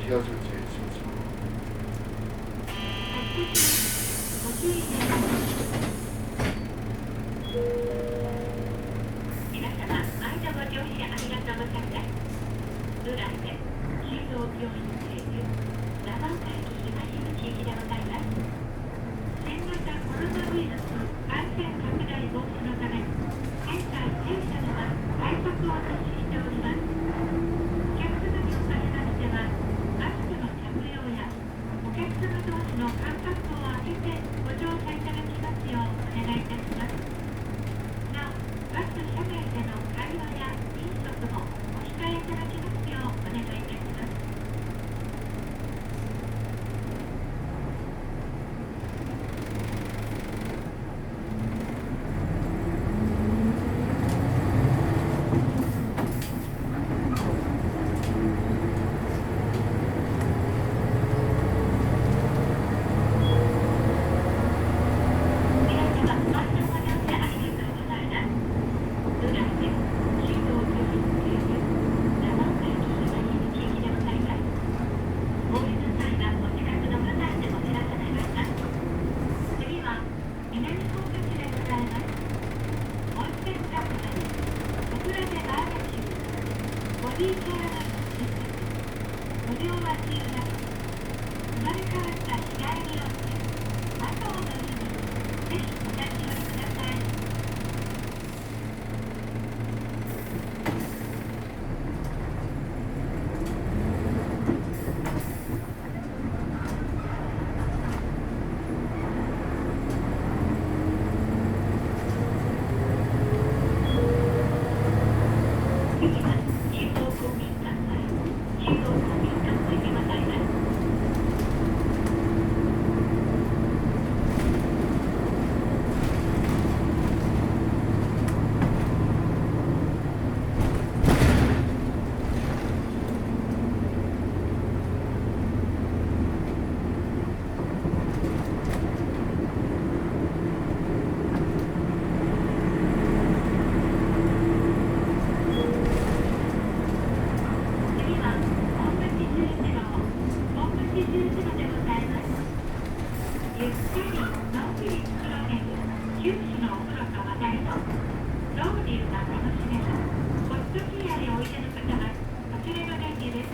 気圧注意しましょご注意ください。皆様、毎度ご乗車ありがとうございます。浦瀬中央病院経由長岡駅東口行きでございます。新型コロナウイルス感染拡大防止のため、現在弊社では対策を実施しております。お客様におかれましては、マスクの着用やお客様同士の間隔を空けてご乗車いただきますようお願いいたします。なお、バス車内での会話や飲食もお控えいただきますようお願いいたします。皆様、毎度ご乗車ありがとうございます。浦瀬中央病院経由長岡駅東口行きでございます。お降りの際はお近くのボタンでお知らせ願います。次は南高架地でございます。温泉サウナに小倉でバーベキュー、ボディケアが新設、無料は自由なく、生まれ変わった日帰り温泉、阿蘇の海、ぜひお立ち寄りください。次は中央公民館前、中央公民館前でございます。次は大町十字路、大町十字路でございます。ゆったりのんびりくつろげる九種のお風呂と話題のロウリュが楽しめるホットギアでおいでの方はこちらのレンジです。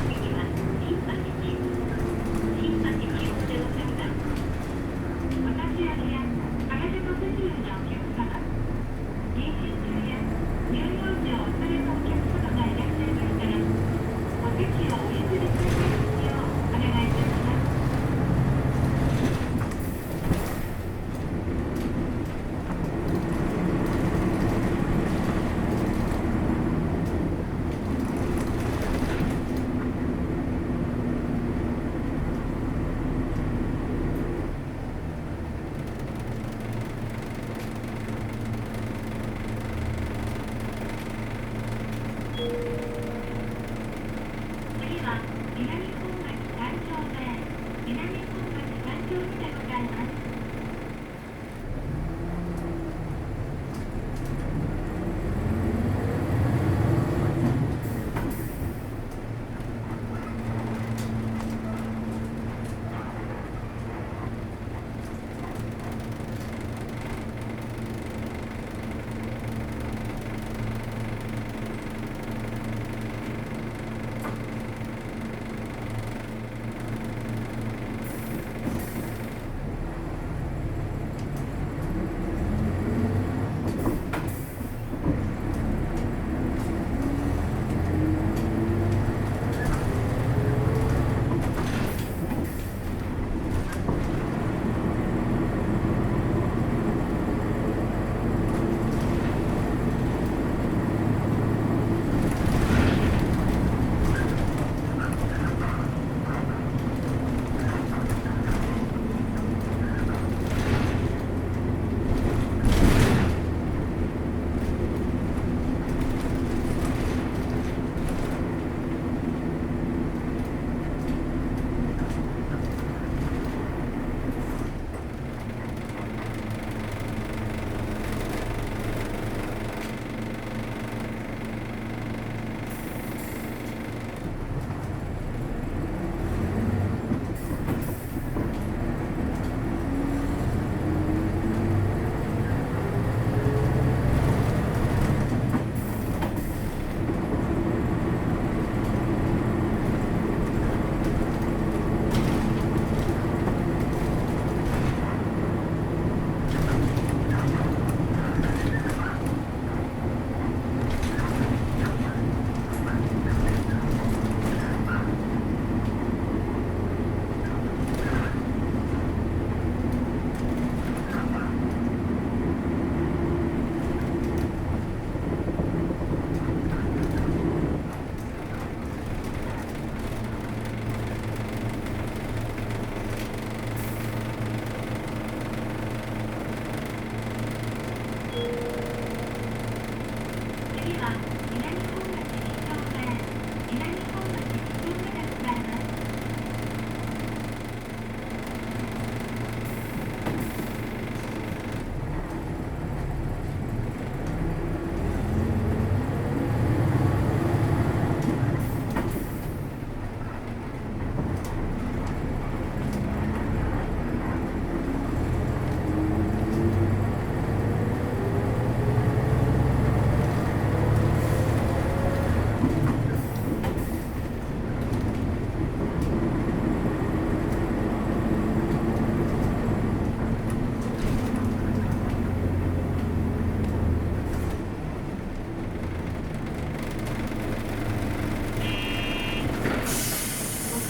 次は新町中央でございます。お立ち寄りや体の不自由なお客様、妊娠中や乳幼児をお連れのお客様がいらっしゃいましたら、お席をお譲りくださいますようお願いいたします。次は南本町三丁目、南本町三丁目でございます。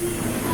い